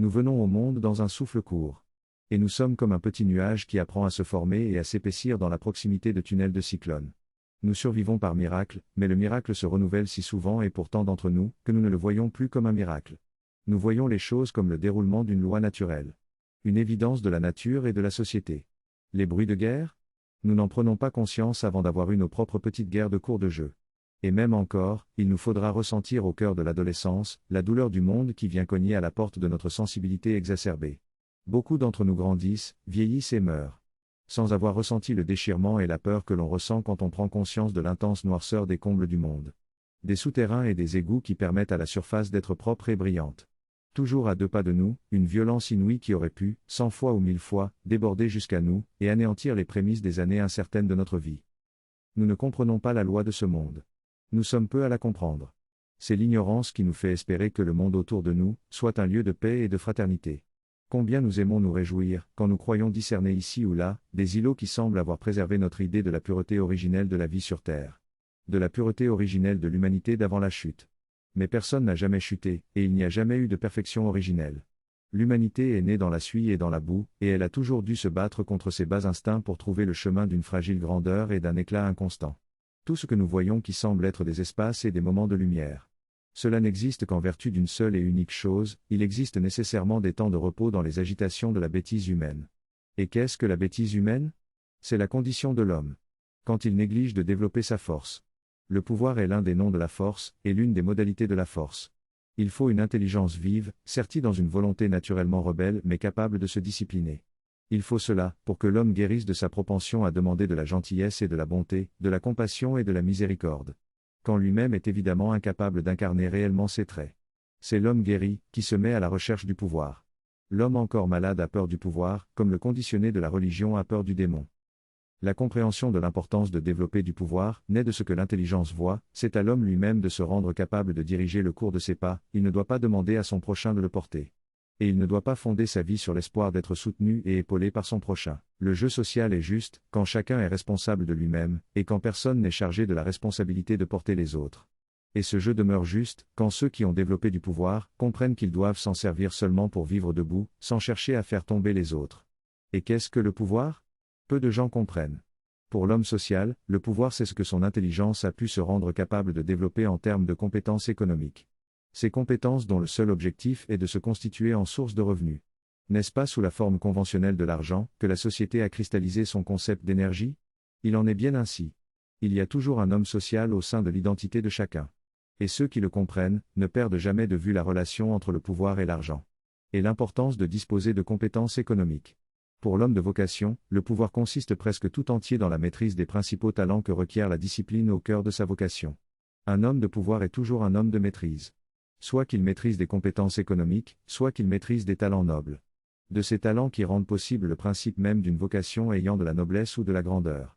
Nous venons au monde dans un souffle court. Et nous sommes comme un petit nuage qui apprend à se former et à s'épaissir dans la proximité de tunnels de cyclones. Nous survivons par miracle, mais le miracle se renouvelle si souvent et pour tant d'entre nous, que nous ne le voyons plus comme un miracle. Nous voyons les choses comme le déroulement d'une loi naturelle. Une évidence de la nature et de la société. Les bruits de guerre ? Nous n'en prenons pas conscience avant d'avoir eu nos propres petites guerres de cours de jeu. Et même encore, il nous faudra ressentir au cœur de l'adolescence, la douleur du monde qui vient cogner à la porte de notre sensibilité exacerbée. Beaucoup d'entre nous grandissent, vieillissent et meurent. Sans avoir ressenti le déchirement et la peur que l'on ressent quand on prend conscience de l'intense noirceur des combles du monde. Des souterrains et des égouts qui permettent à la surface d'être propre et brillante. Toujours à 2 pas de nous, une violence inouïe qui aurait pu, 100 fois ou 1000 fois, déborder jusqu'à nous, et anéantir les prémices des années incertaines de notre vie. Nous ne comprenons pas la loi de ce monde. Nous sommes peu à la comprendre. C'est l'ignorance qui nous fait espérer que le monde autour de nous, soit un lieu de paix et de fraternité. Combien nous aimons nous réjouir, quand nous croyons discerner ici ou là, des îlots qui semblent avoir préservé notre idée de la pureté originelle de la vie sur Terre. De la pureté originelle de l'humanité d'avant la chute. Mais personne n'a jamais chuté, et il n'y a jamais eu de perfection originelle. L'humanité est née dans la suie et dans la boue, et elle a toujours dû se battre contre ses bas instincts pour trouver le chemin d'une fragile grandeur et d'un éclat inconstant. Tout ce que nous voyons qui semble être des espaces et des moments de lumière. Cela n'existe qu'en vertu d'une seule et unique chose, il existe nécessairement des temps de repos dans les agitations de la bêtise humaine. Et qu'est-ce que la bêtise humaine ? C'est la condition de l'homme. Quand il néglige de développer sa force. Le pouvoir est l'un des noms de la force, et l'une des modalités de la force. Il faut une intelligence vive, sertie dans une volonté naturellement rebelle mais capable de se discipliner. Il faut cela, pour que l'homme guérisse de sa propension à demander de la gentillesse et de la bonté, de la compassion et de la miséricorde. Quand lui-même est évidemment incapable d'incarner réellement ces traits. C'est l'homme guéri, qui se met à la recherche du pouvoir. L'homme encore malade a peur du pouvoir, comme le conditionné de la religion a peur du démon. La compréhension de l'importance de développer du pouvoir naît de ce que l'intelligence voit, c'est à l'homme lui-même de se rendre capable de diriger le cours de ses pas, il ne doit pas demander à son prochain de le porter. Et il ne doit pas fonder sa vie sur l'espoir d'être soutenu et épaulé par son prochain. Le jeu social est juste, quand chacun est responsable de lui-même, et quand personne n'est chargé de la responsabilité de porter les autres. Et ce jeu demeure juste, quand ceux qui ont développé du pouvoir, comprennent qu'ils doivent s'en servir seulement pour vivre debout, sans chercher à faire tomber les autres. Et qu'est-ce que le pouvoir ? Peu de gens comprennent. Pour l'homme social, le pouvoir c'est ce que son intelligence a pu se rendre capable de développer en termes de compétences économiques. Ces compétences dont le seul objectif est de se constituer en source de revenus. N'est-ce pas sous la forme conventionnelle de l'argent, que la société a cristallisé son concept d'énergie ? Il en est bien ainsi. Il y a toujours un homme social au sein de l'identité de chacun. Et ceux qui le comprennent, ne perdent jamais de vue la relation entre le pouvoir et l'argent. Et l'importance de disposer de compétences économiques. Pour l'homme de vocation, le pouvoir consiste presque tout entier dans la maîtrise des principaux talents que requiert la discipline au cœur de sa vocation. Un homme de pouvoir est toujours un homme de maîtrise. Soit qu'il maîtrise des compétences économiques, soit qu'il maîtrise des talents nobles. De ces talents qui rendent possible le principe même d'une vocation ayant de la noblesse ou de la grandeur.